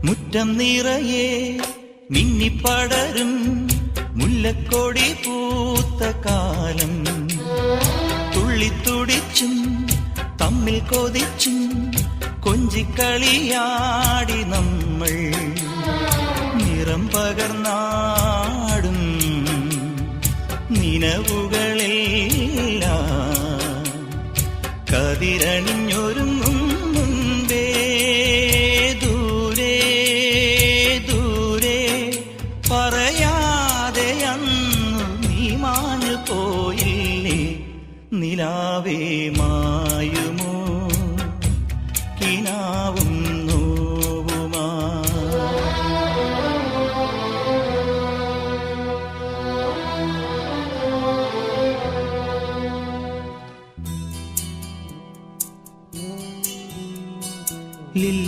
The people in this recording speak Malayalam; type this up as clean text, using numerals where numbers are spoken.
മുറ്റം നിറയെ മിന്നിപ്പടരും മുല്ലക്കൊടി പൂത്ത കാലം. തുള്ളിത്തുടിച്ചും തമ്മിൽ കൊതിച്ചും കൊഞ്ചിക്കളിയാടി നമ്മൾ. നിറം പകർന്നാടും നിനവുകളെല്ലാം കതിരണിഞ്ഞൊരുങ്ങ